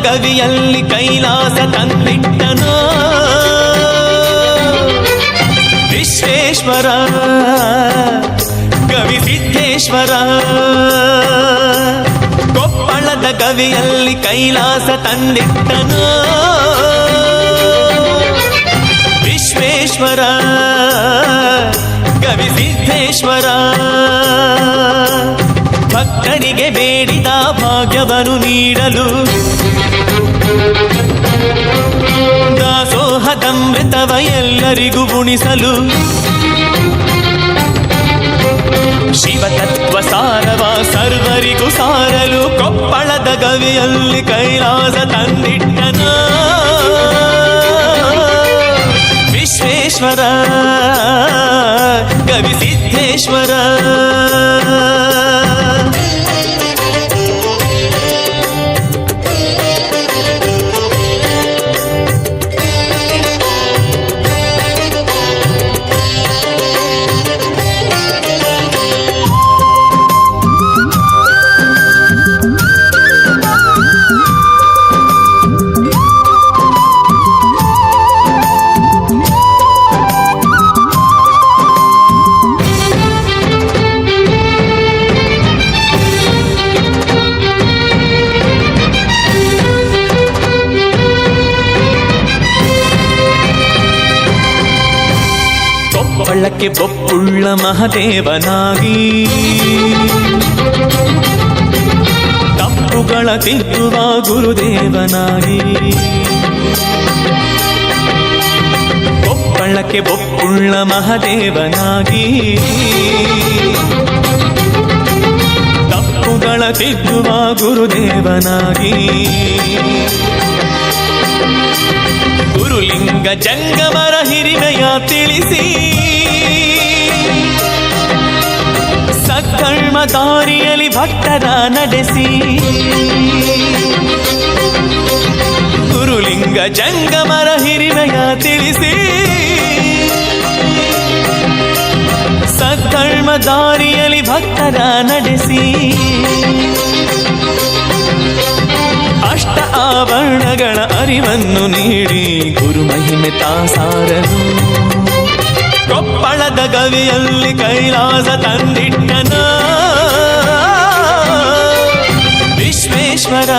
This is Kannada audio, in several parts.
ಗವಿಯಲ್ಲಿ ಕೈಲಾಸ ತಂದಿಟ್ಟನೋ ವಿಶ್ವೇಶ್ವರ ಗವಿ ಸಿದ್ಧೇಶ್ವರ. ಕೊಪ್ಪಳದ ಗವಿಯಲ್ಲಿ ಕೈಲಾಸ ತಂದಿಟ್ಟನೋ ವಿಶ್ವೇಶ್ವರ ಗವಿ ಸಿದ್ಧೇಶ್ವರ. ಭಕ್ತರಿಗೆ ಬೇಡಿದ ಭಾಗ್ಯವನ್ನು ನೀಡಲು ದಾಸೋಹದಮೃತವ ಎಲ್ಲರಿಗೂ ಉಣಿಸಲು ಶಿವತತ್ವ ಸಾರವ ಸರ್ವರಿಗೂ ಸಾರಲು ಕೊಪ್ಪಳದ ಗವಿಯಲ್ಲಿ ಕೈಲಾಸ ತಂದಿಟ್ಟನ ವಿಶ್ವೇಶ್ವರ ಗವಿ ಸಿದ್ಧೇಶ್ವರ. ಕೊಪ್ಪಳಕ್ಕೆ ಬೊಪ್ಪುಳ್ಳ ಮಹದೇವನಾಗಿ ತಪ್ಪುಗಳ ತಿದ್ದುವ ಗುರುದೇವನಾಗಿ. ಕೊಪ್ಪಳಕ್ಕೆ ಬೊಪ್ಪುಳ್ಳ ಮಹದೇವನಾಗಿ ತಪ್ಪುಗಳ ತಿದ್ದುವ ಗುರುದೇವನಾಗಿ. ಗುರುಲಿಂಗ ಜಂಗಮರ ಹಿರಿಮೆಯ ತಿಳಿಸಿ ಸತ್ಕರ್ಮ ದಾರಿಯಲ್ಲಿ ಭಕ್ತರ ನಡೆಸಿ. ಗುರುಲಿಂಗ ಜಂಗಮರ ಹಿರಿಮೆಯ ತಿಳಿಸಿ ಸತ್ಕರ್ಮ ದಾರಿಯಲ್ಲಿ ಭಕ್ತರ ನಡೆಸಿ. ಅಷ್ಟ ಆವರಣಗಳ ಅರಿವನ್ನು ನೀಡಿ ಗುರು ಮಹಿಮೆ ತಾಸಾರನು ಕೊಪ್ಪಳದ ಗವಿಯಲ್ಲಿ ಕೈಲಾಸ ತಂದಿಟ್ಟನ ವಿಶ್ವೇಶ್ವರ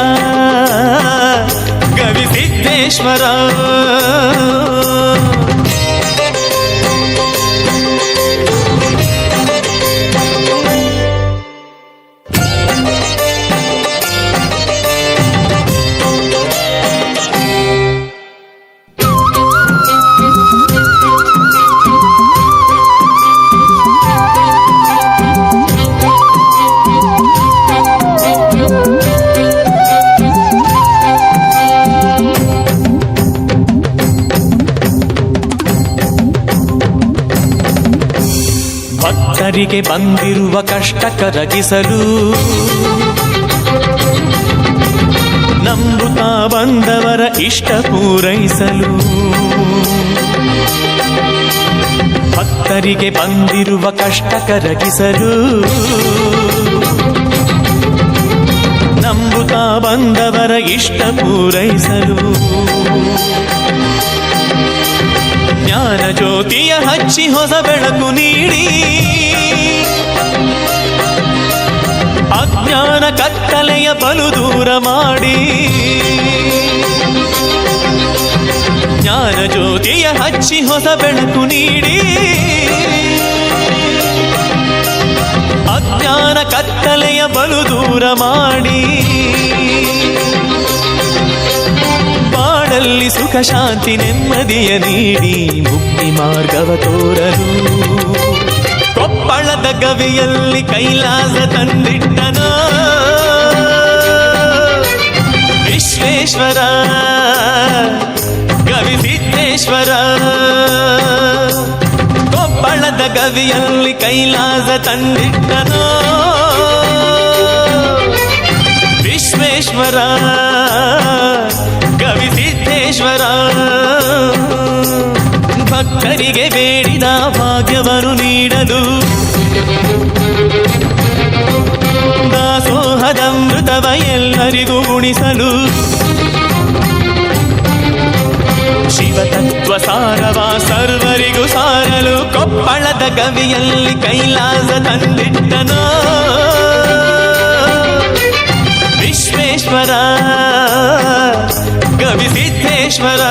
ಗವಿ ಸಿದ್ಧೇಶ್ವರ. ಭಕ್ತರಿಗೆ ಬಂದಿರುವ ಕಷ್ಟ ಕರಗಿಸಲು ನಂಬುತ್ತಾ ಬಂದವರ ಇಷ್ಟ ಪೂರೈಸಲು. ಭಕ್ತರಿಗೆ ಬಂದಿರುವ ಕಷ್ಟ ಕರಗಿಸಲು ನಂಬುತ್ತಾ ಬಂದವರ ಇಷ್ಟ ಪೂರೈಸಲು. ಜ್ಞಾನ ಜ್ಯೋತಿಯ ಹಚ್ಚಿ ಹೊಸ ಬೆಳಕು ನೀಡಿ ಅಜ್ಞಾನ ಕತ್ತಲೆಯ ಬಲು ದೂರ ಮಾಡಿ. ಜ್ಞಾನ ಜ್ಯೋತಿಯ ಹಚ್ಚಿ ಹೊಸ ಬೆಳಕು ನೀಡಿ ಅಜ್ಞಾನ ಕತ್ತಲೆಯ ಬಲು ದೂರ ಮಾಡಿ. ಬಾಳಲ್ಲಿ ಸುಖ ಶಾಂತಿ ನೆಮ್ಮದಿಯ ನೀಡಿ ಮುಕ್ತಿ ಮಾರ್ಗವ ತೋರಲು ಕೊಪ್ಪಳದ ಗವಿಯಲ್ಲಿ ಕೈಲಾಸ ತಂದಿಟ್ಟನ ವಿಶ್ವೇಶ್ವರ ಗವಿ ಸಿದ್ಧೇಶ್ವರ. ಕೊಪ್ಪಳದ ಗವಿಯಲ್ಲಿ ಕೈಲಾಸ ತಂದಿಟ್ಟನ ವಿಶ್ವೇಶ್ವರ ಗವಿ ಸಿದ್ಧೇಶ್ವರ. ಭಕ್ತರಿಗೆ ಬೇಡಿದ ಭಾಗ್ಯವನ್ನು ನೀಡಲು ದಾಸೋಹದಮೃತವ ಎಲ್ಲರಿಗೂ ಉಣಿಸಲು ಶಿವತತ್ವ ಸಾರವ ಸರ್ವರಿಗೂ ಸಾರಲು ಕೊಪ್ಪಳದ ಗವಿಯಲ್ಲಿ ಕೈಲಾಸ ತಂದಿಟ್ಟನೋ ವಿಶ್ವೇಶ್ವರ ಗವಿಸಿದ್ದೇಶ್ವರ